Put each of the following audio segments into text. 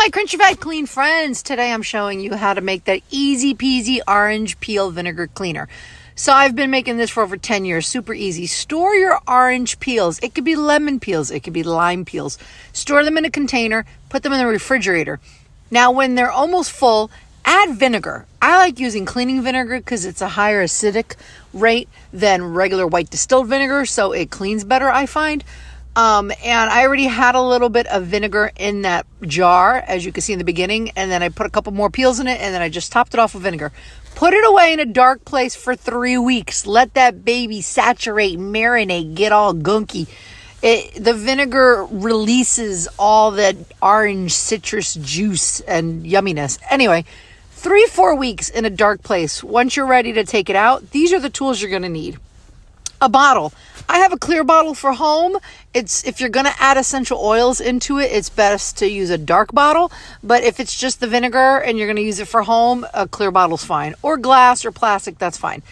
my Crunchy Fat Clean friends. Today I'm showing you how to make that easy peasy orange peel vinegar cleaner. So I've been making this for over 10 years. Super easy. Store your orange peels. It could be lemon peels. It could be lime peels. Store them in a container. Put them in the refrigerator. Now when they're almost full, add vinegar. I like using cleaning vinegar because it's a higher acidic rate than regular white distilled vinegar. So it cleans better, I find. And I already had a little bit of vinegar in that jar, as you can see in the beginning, and then I put a couple more peels in it, and then I just topped it off with vinegar. Put it away in a dark place for 3 weeks. Let that baby saturate, marinate, get all gunky. The vinegar releases all that orange citrus juice and yumminess. Anyway, 3-4 weeks in a dark place. Once you're ready to take it out, these are the tools you're going to need. A bottle. I have a clear bottle for home. If you're going to add essential oils into it, it's best to use a dark bottle. But if it's just the vinegar and you're going to use it for home, a clear bottle's fine. Or glass or plastic, that's fine.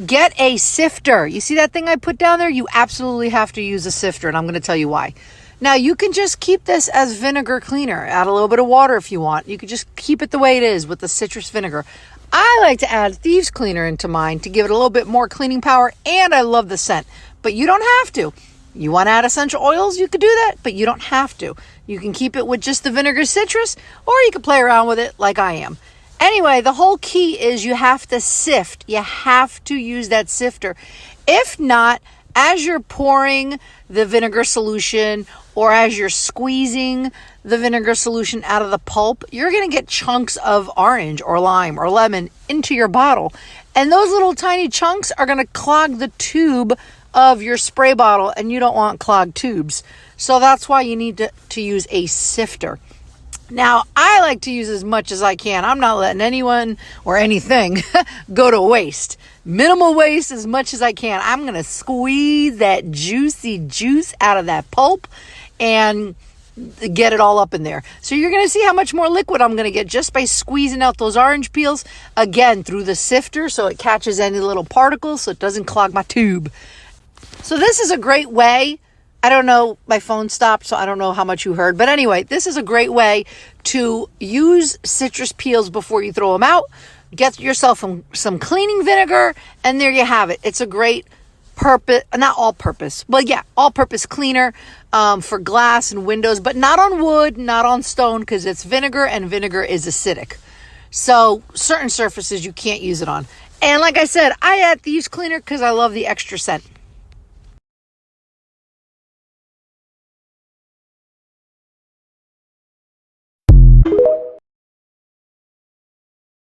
Get a sifter. You see that thing I put down there? You absolutely have to use a sifter, and I'm going to tell you why. Now, you can just keep this as vinegar cleaner. Add a little bit of water if you want. You could just keep it the way it is with the citrus vinegar. I like to add Thieves cleaner into mine to give it a little bit more cleaning power, and I love the scent. But you don't have to. You want to add essential oils, you could do that, but you don't have to. You can keep it with just the vinegar citrus, or you can play around with it like I am. Anyway, the whole key is you have to sift. You have to use that sifter. If not, as you're pouring the vinegar solution or as you're squeezing the vinegar solution out of the pulp, you're going to get chunks of orange or lime or lemon into your bottle. And those little tiny chunks are going to clog the tube of your spray bottle, and you don't want clogged tubes. So that's why you need to use a sifter. Now, I like to use as much as I can. I'm not letting anyone or anything go to waste. Minimal waste as much as I can. I'm going to squeeze that juicy juice out of that pulp and get it all up in there. So you're going to see how much more liquid I'm going to get just by squeezing out those orange peels, again, through the sifter so it catches any little particles so it doesn't clog my tube. So this is a great way. I don't know, my phone stopped, so I don't know how much you heard. But anyway, this is a great way to use citrus peels before you throw them out. Get yourself some cleaning vinegar, and there you have it. It's a great purpose, not all purpose, but yeah, all purpose cleaner for glass and windows, but not on wood, not on stone, because it's vinegar, and vinegar is acidic. So certain surfaces you can't use it on. And like I said, I add Thieves cleaner because I love the extra scent.